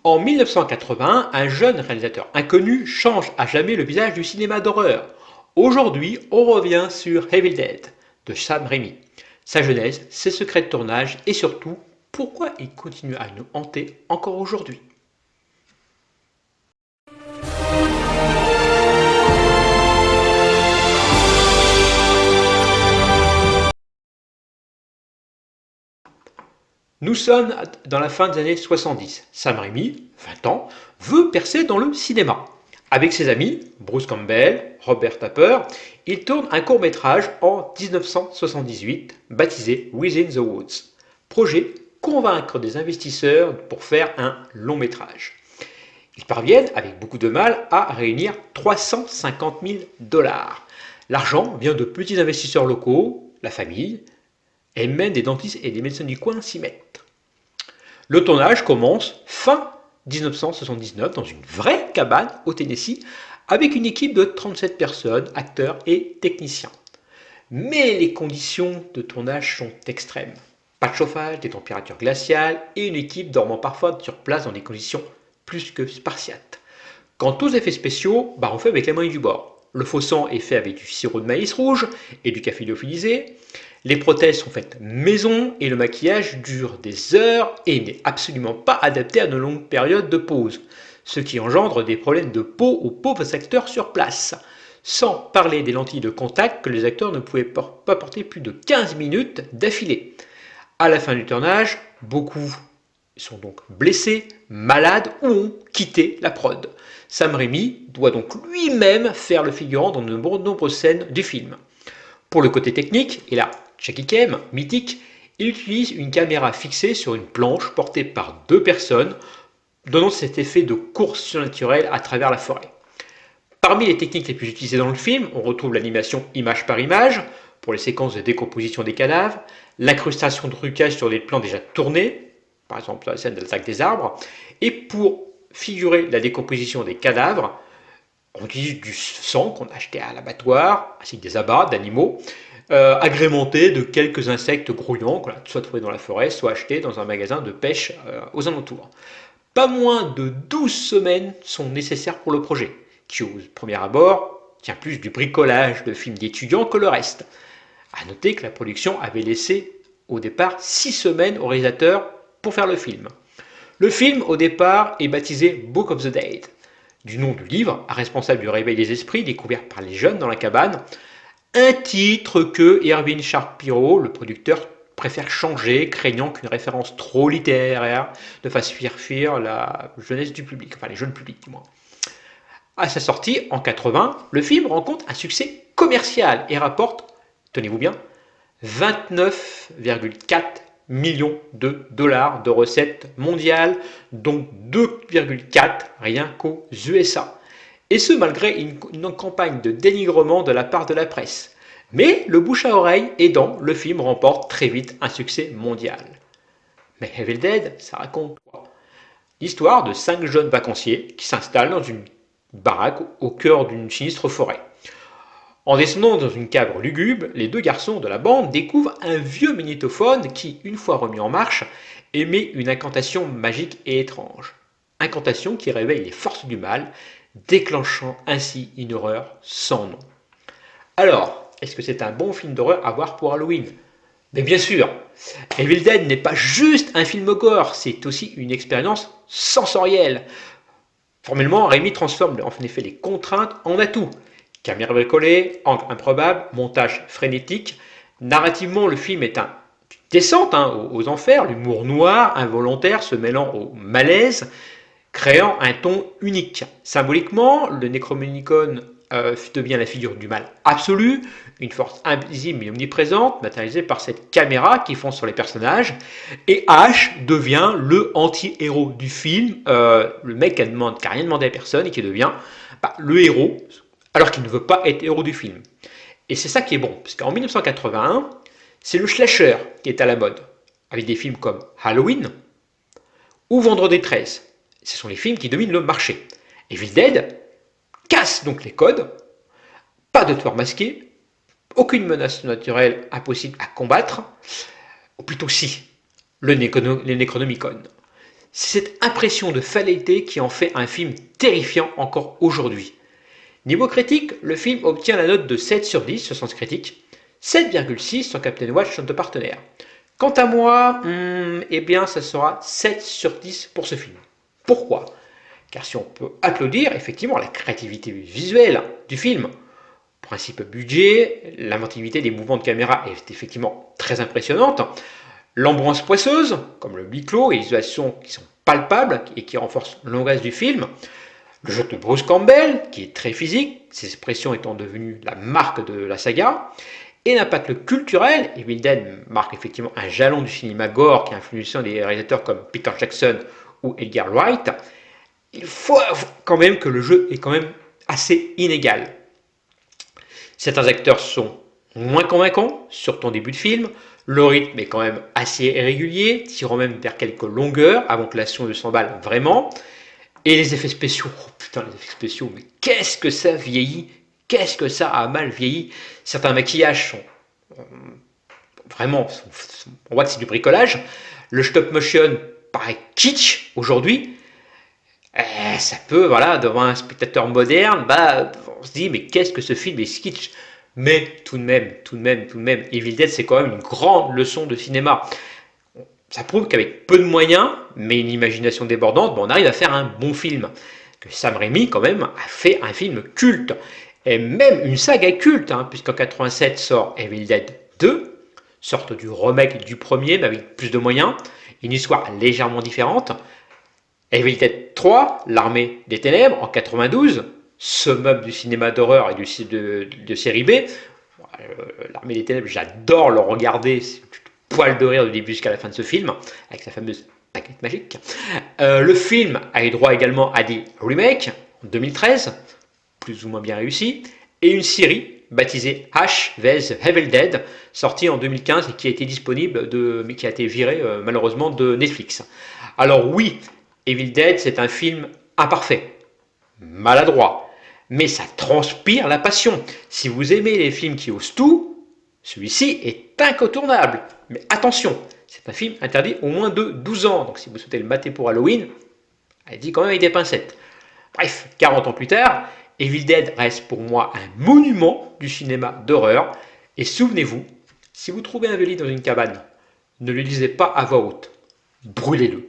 En 1981, un jeune réalisateur inconnu change à jamais le visage du cinéma d'horreur. Aujourd'hui, on revient sur Evil Dead de Sam Raimi. Sa genèse, ses secrets de tournage et surtout, pourquoi il continue à nous hanter encore aujourd'hui. Nous sommes dans la fin des années 70. Sam Raimi, 20 ans, veut percer dans le cinéma. Avec ses amis, Bruce Campbell, Robert Tapper, il tourne un court-métrage en 1978 baptisé Within the Woods. Projet convaincre des investisseurs pour faire un long métrage. Ils parviennent, avec beaucoup de mal, à réunir 350 000 dollars. L'argent vient de petits investisseurs locaux, la famille, et même des dentistes et des médecins du coin s'y mettent. Le tournage commence fin 1979 dans une vraie cabane au Tennessee avec une équipe de 37 personnes, acteurs et techniciens. Mais les conditions de tournage sont extrêmes. Pas de chauffage, des températures glaciales et une équipe dormant parfois sur place dans des conditions plus que spartiates. Quant aux effets spéciaux, on fait avec les moyens du bord. Le faux sang est fait avec du sirop de maïs rouge et du café lyophilisé. Les prothèses sont faites maison et le maquillage dure des heures et n'est absolument pas adapté à de longues périodes de pause, ce qui engendre des problèmes de peau aux pauvres acteurs sur place. Sans parler des lentilles de contact que les acteurs ne pouvaient pas porter plus de 15 minutes d'affilée. À la fin du tournage, beaucoup sont donc blessés, malades ou ont quitté la prod. Sam Raimi doit donc lui-même faire le figurant dans de nombreuses scènes du film. Pour le côté technique, et là, Shaky Cam, mythique, il utilise une caméra fixée sur une planche portée par deux personnes, donnant cet effet de course surnaturelle à travers la forêt. Parmi les techniques les plus utilisées dans le film, on retrouve l'animation image par image, pour les séquences de décomposition des cadavres, l'incrustation de trucage sur des plans déjà tournés, par exemple la scène de l'attaque des arbres, et pour figurer la décomposition des cadavres, on utilise du sang qu'on a acheté à l'abattoir, ainsi que des abats d'animaux, agrémentés de quelques insectes grouillants qu'on a soit trouvés dans la forêt, soit achetés dans un magasin de pêche aux alentours. Pas moins de 12 semaines sont nécessaires pour le projet, qui au premier abord tient plus du bricolage de films d'étudiants que le reste. A noter que la production avait laissé au départ 6 semaines au réalisateur pour faire le film. Le film au départ est baptisé Book of the Dead, du nom du livre, responsable du réveil des esprits découvert par les jeunes dans la cabane, un titre que Irving Shapiro, le producteur, préfère changer, craignant qu'une référence trop littéraire ne fasse fuir la jeunesse du public, enfin les jeunes publics du moins. À sa sortie, en 80, le film rencontre un succès commercial et rapporte, tenez-vous bien, 29,4 millions de dollars de recettes mondiales, dont 2,4 rien qu'aux USA. Et ce malgré une campagne de dénigrement de la part de la presse. Mais le bouche à oreille aidant, le film remporte très vite un succès mondial. Mais Evil Dead, ça raconte quoi? L'histoire de 5 jeunes vacanciers qui s'installent dans une baraque au cœur d'une sinistre forêt. En descendant dans une cave lugubre, les deux garçons de la bande découvrent un vieux magnétophone qui, une fois remis en marche, émet une incantation magique et étrange. Incantation qui réveille les forces du mal, déclenchant ainsi une horreur sans nom. Alors, est-ce que c'est un bon film d'horreur à voir pour Halloween? Mais bien sûr, Evil Dead n'est pas juste un film gore, c'est aussi une expérience sensorielle. Formellement, Raimi transforme en effet les contraintes en atouts. Caméra bricolée, angle improbable, montage frénétique. Narrativement, le film est une descente aux enfers, l'humour noir, involontaire, se mêlant au malaise, créant un ton unique. Symboliquement, le Necronomicon devient la figure du mal absolu, une force invisible mais omniprésente, matérialisée par cette caméra qui fonce sur les personnages, et Ash devient le anti-héros du film, le mec qui n'a rien demandé à personne et qui devient le héros, alors qu'il ne veut pas être héros du film. Et c'est ça qui est bon, parce qu'en 1981, c'est le slasher qui est à la mode, avec des films comme Halloween ou Vendredi 13. Ce sont les films qui dominent le marché. Evil Dead casse donc les codes, pas de tueur masqué, aucune menace naturelle impossible à combattre, ou plutôt si, le Necronomicon. C'est cette impression de fatalité qui en fait un film terrifiant encore aujourd'hui. Niveau critique, le film obtient la note de 7 sur 10 sur Sens Critique, 7,6 sur Captain Watch, notre partenaire. Quant à moi, eh bien, ça sera 7 sur 10 pour ce film. Pourquoi? Car si on peut applaudir effectivement la créativité visuelle du film, principe budget, l'inventivité des mouvements de caméra est effectivement très impressionnante, l'ambiance poisseuse, comme le huis clos et les isolations qui sont palpables et qui renforcent l'angoisse du film, le jeu de Bruce Campbell, qui est très physique, ses expressions étant devenues la marque de la saga, et l'impact culturel. Evil Dead marque effectivement un jalon du cinéma gore qui a influencé des réalisateurs comme Peter Jackson ou Edgar Wright. Il faut quand même que le jeu est quand même assez inégal. Certains acteurs sont moins convaincants, surtout en début de film. Le rythme est quand même assez irrégulier, tirant même vers quelques longueurs avant que l'action ne s'emballe vraiment. Et les effets spéciaux, oh putain, les effets spéciaux, mais qu'est-ce que ça vieillit, qu'est-ce que ça a mal vieilli. Certains maquillages sont vraiment, on voit que c'est du bricolage. Le stop motion paraît kitsch aujourd'hui. Ça peut, voilà, devant un spectateur moderne, on se dit, mais qu'est-ce que ce film est kitsch. Mais tout de même, Evil Dead, c'est quand même une grande leçon de cinéma. Ça prouve qu'avec peu de moyens, mais une imagination débordante, on arrive à faire un bon film. Que Sam Raimi, quand même, a fait un film culte. Et même une saga culte, puisqu'en 87 sort Evil Dead 2, sorte du remake du premier, mais avec plus de moyens, une histoire légèrement différente. Evil Dead 3, L'Armée des Ténèbres, en 92, summum du cinéma d'horreur et de série B. L'Armée des Ténèbres, j'adore le regarder, c'est poil de rire du début jusqu'à la fin de ce film, avec sa fameuse baguette magique. Le film a eu droit également à des remakes en 2013, plus ou moins bien réussis, et une série baptisée Ash vs Evil Dead, sortie en 2015 et qui a été disponible, mais qui a été virée malheureusement de Netflix. Alors oui, Evil Dead, c'est un film imparfait, maladroit, mais ça transpire la passion. Si vous aimez les films qui osent tout, celui-ci est incontournable. Mais attention, c'est un film interdit au moins de 12 ans, donc si vous souhaitez le mater pour Halloween, allez-y quand même avec des pincettes. Bref, 40 ans plus tard, Evil Dead reste pour moi un monument du cinéma d'horreur. Et souvenez-vous, si vous trouvez un vieux livre dans une cabane, ne le lisez pas à voix haute, brûlez-le.